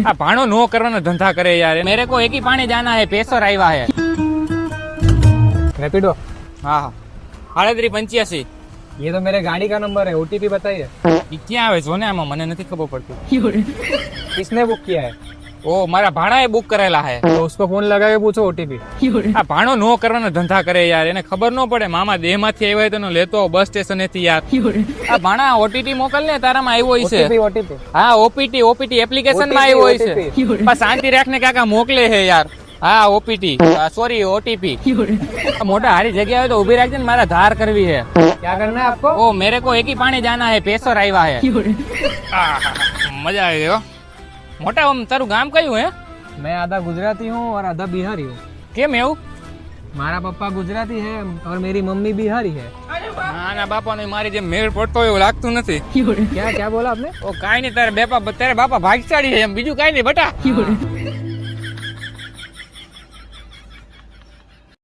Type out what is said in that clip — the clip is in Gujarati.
આ ભાણો નો કરવાના ધંધા કરે यार मेरे को एक ही पानी जाना है पेसर आया है रैपिडो। हाँ हाँ 3885 ये तो मेरे गाड़ी का नंबर है, ओटीपी बताइए। ઈ ક્યાં આવે જો ને આમાં મને નથી ખબર પડતી किसने बुक किया है? ઓ મારા ભાણાએ બુક કરેલા હે तो उसको फोन लगा के पूछो ओटीपी। આ ભાણો નો કરવાના ધંધા કરે યાર એને ખબર ન પડે મામા દેહમાંથી આવ્યો હોય તો એનો લેતો બસ સ્ટેશનેથી યાર આ ભાણા ઓટીટી મોકલ ને તારામાં આવ્યો છે ओटीपी ओटीपी। હા ઓપીટી એપ્લિકેશન માં આવ્યો હોય છે પણ શાંતિ રાખને કાકા મોકલે હે યાર હા ઓપીટી સોરી ઓટીપી મોટા હારી જગ્યા હોય તો ઉભી રાખજે ને મારા ધાર કરવી હે क्या करना है आपको? ઓ મેરે કો એક ही पानी जाना है पेसर आया है मजा આવી ગયો મોટા આમ તારું ગામ કયું હે मैं आधा गुजराती हूँ और आधा बिहारी हूँ। કેમ એવું हमारा पापा गुजराती है और मेरी मम्मी बिहारी है। નાના બાપાને મારી જેમ મેળ પડતો હોય એવું લાગતું નથી क्या क्या बोला आपने? ઓ કાઈ નહીં તારે બાપા ભાગશાળી છે એમ બીજું કાઈ નહીં બટા